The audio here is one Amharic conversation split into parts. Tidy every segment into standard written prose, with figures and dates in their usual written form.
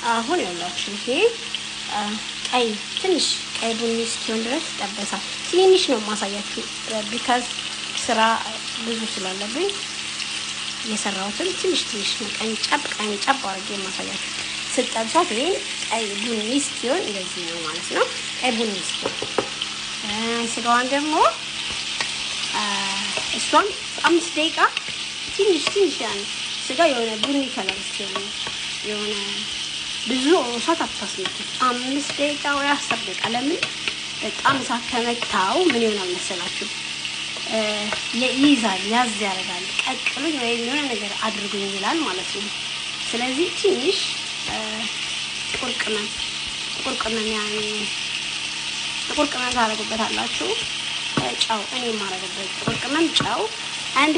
አሁን ያላችሁ ይሄ ቀይ ትንሽ ቀይ ቡኒ እስኪሆን ድረስ ይጠበሳል። ትንሽ ነው ማሳያችሁ ቢካዝ ስራ ብዙ ስላለብኝ የሰራሁትን ትንሽ ነው ቀንጨብ አድርጌ ማሳያችሁ። ስትጠብሷት ይሄን ቀይ ቡኒ እስኪሆን እንደዚህ ነው ማለት ነው። ቀይ ቡኒ እስኪሆን ስጋዋን ደግሞ እሷን 5 ደቂቃ ትንሽ ያን ስጋ የሆነ ቡኒ ከለር እስኪሆን የሆነ ብዙ እሳት አታስነቱ። 5 ደቂቃ ወይ 10 ደቂቃ። ለምን በጣም እሳት ከመታው ምን ይሆናል መሰላችሁ? ይይዛል፣ ያዝ ያደርጋል። ቀቅሉኝ ወይም የሆነ ነገር አድርጉኝ ይላል ማለት ነው። ስለዚህ ትንሽ ጥቁር ቅመም ታደርጉበታላችሁ። ጨው እኔ የማደርግበት ጥቁር ቅመም፣ ጨው አንድ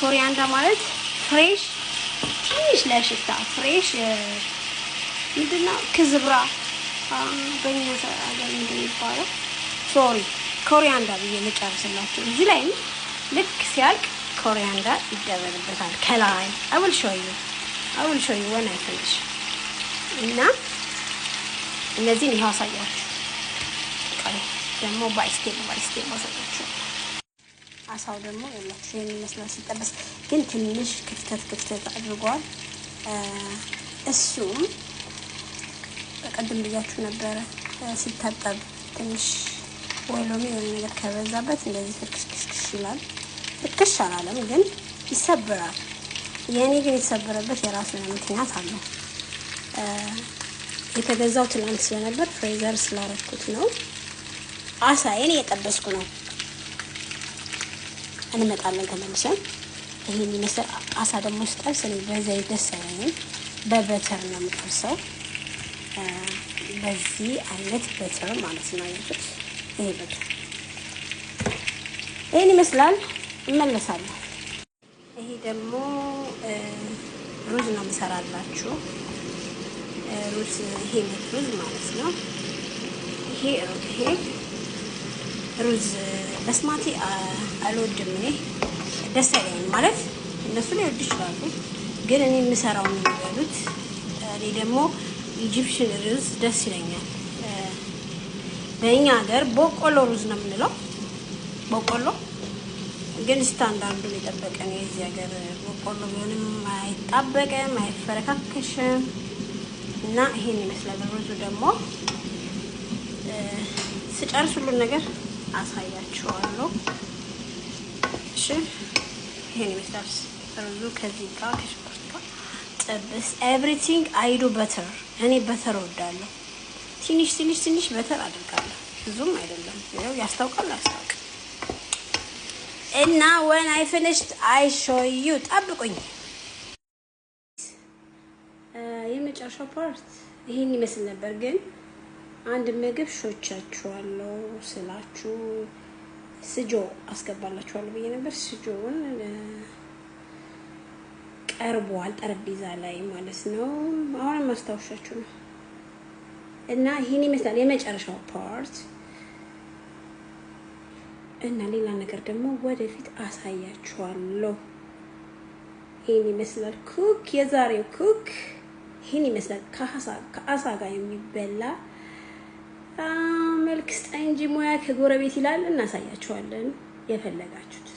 ኮሪያንደር ማለት ፍሬሽ ትንሽ ለሽታ ፍሬሽ ምንድነው ክዝብራ በእኛ ሀገር ምንድን ይባላል? ሶሪ ኮሪያንደር ብዬ ልጨርስላችሁ። እዚህ ላይ ልክ ሲያልቅ ኮሪያንደር ይደረግበታል ከላይ። I will show you when I finish። እና እነዚህን ይኸው አሳያችሁ። ደግሞ ባይስቴፕ አሳያችሁ። አሳው ደግሞ ያላችሁ ይሄን ይመስላል ሲጠበስ፣ ግን ትንሽ ክፍተት አድርጓል። እሱም በቀደም ብያችሁ ነበረ ሲታጠብ ትንሽ ወይ ሎሚ የሆነ ነገር ከበዛበት እንደዚህ ፍርክሽክሽ ይላል። ፍርክሽ አላለም ግን ይሰብራል። የኔ ግን የተሰበረበት የራሱ ምክንያት አለው። የተገዛው ትላንት ስለነበር ፍሬዘር ስላረኩት ነው። አሳዬን እየጠበስኩ ነው። እንመጣለን ተመልሰን። ይሄን ይመስል አሳ ደግሞ ስጠብስ እኔ በዘይት ደስ አይለኝም፣ በበተር ነው የምጠብሰው። በዚህ አይነት በተር ማለት ነው ያሉት። ይሄ በተር ይሄን ይመስላል። እመለሳለሁ። ይሄ ደግሞ ሩዝ ነው የምሰራላችሁ። ሩዝ ይሄ ሩዝ ማለት ነው። ይሄ ሩዝ በስማቲ አልወድም እኔ፣ ደስ አይለኝም ማለት እነሱ ሊወዱ ይችላሉ፣ ግን እኔ የምሰራው ነው የሚበሉት። እኔ ደግሞ ኢጂፕሽን ሩዝ ደስ ይለኛል። በእኛ ሀገር በቆሎ ሩዝ ነው የምንለው። በቆሎ ግን ስታንዳርዱን የጠበቀ ነው የዚህ ሀገር በቆሎ ቢሆንም አይጣበቅም፣ አይፈረካከሽም። እና ይሄን ይመስላል። ሩዙ ደግሞ ስጨርስ ሁሉን ነገር አሳያችኋለሁ። እሺ ይሄን ይመስላል ሩዙ ከዚህ ጋር ከሽንኩርት ጋር ጥብስ ኤቭሪቲንግ አይዱ በተር። እኔ በተር እወዳለሁ። ትንሽ በተር አድርጋለሁ፣ ብዙም አይደለም። ያው ያስታውቃል። እና when I finished I show you። ጠብቁኝ። የመጨረሻው ፓርት ይሄን ይመስል ነበር፣ ግን አንድ ምግብ ሾቻችኋለሁ ስላችሁ ስጆ አስገባላችኋለሁ ብዬ ነበር። ስጆውን ቀርቧል ጠረጴዛ ላይ ማለት ነው። አሁንም ማስታወሻችሁ ነው። እና ይሄን ይመስላል የመጨረሻው ፓርት። እና ሌላ ነገር ደግሞ ወደፊት አሳያችኋለሁ። ይሄን ይመስላል ኩክ፣ የዛሬው ኩክ ይሄን ይመስላል። ከአሳ ጋር የሚበላ መልክ ስጠኝ እንጂ ሙያ ከጎረቤት ይላል። እናሳያችኋለን የፈለጋችሁት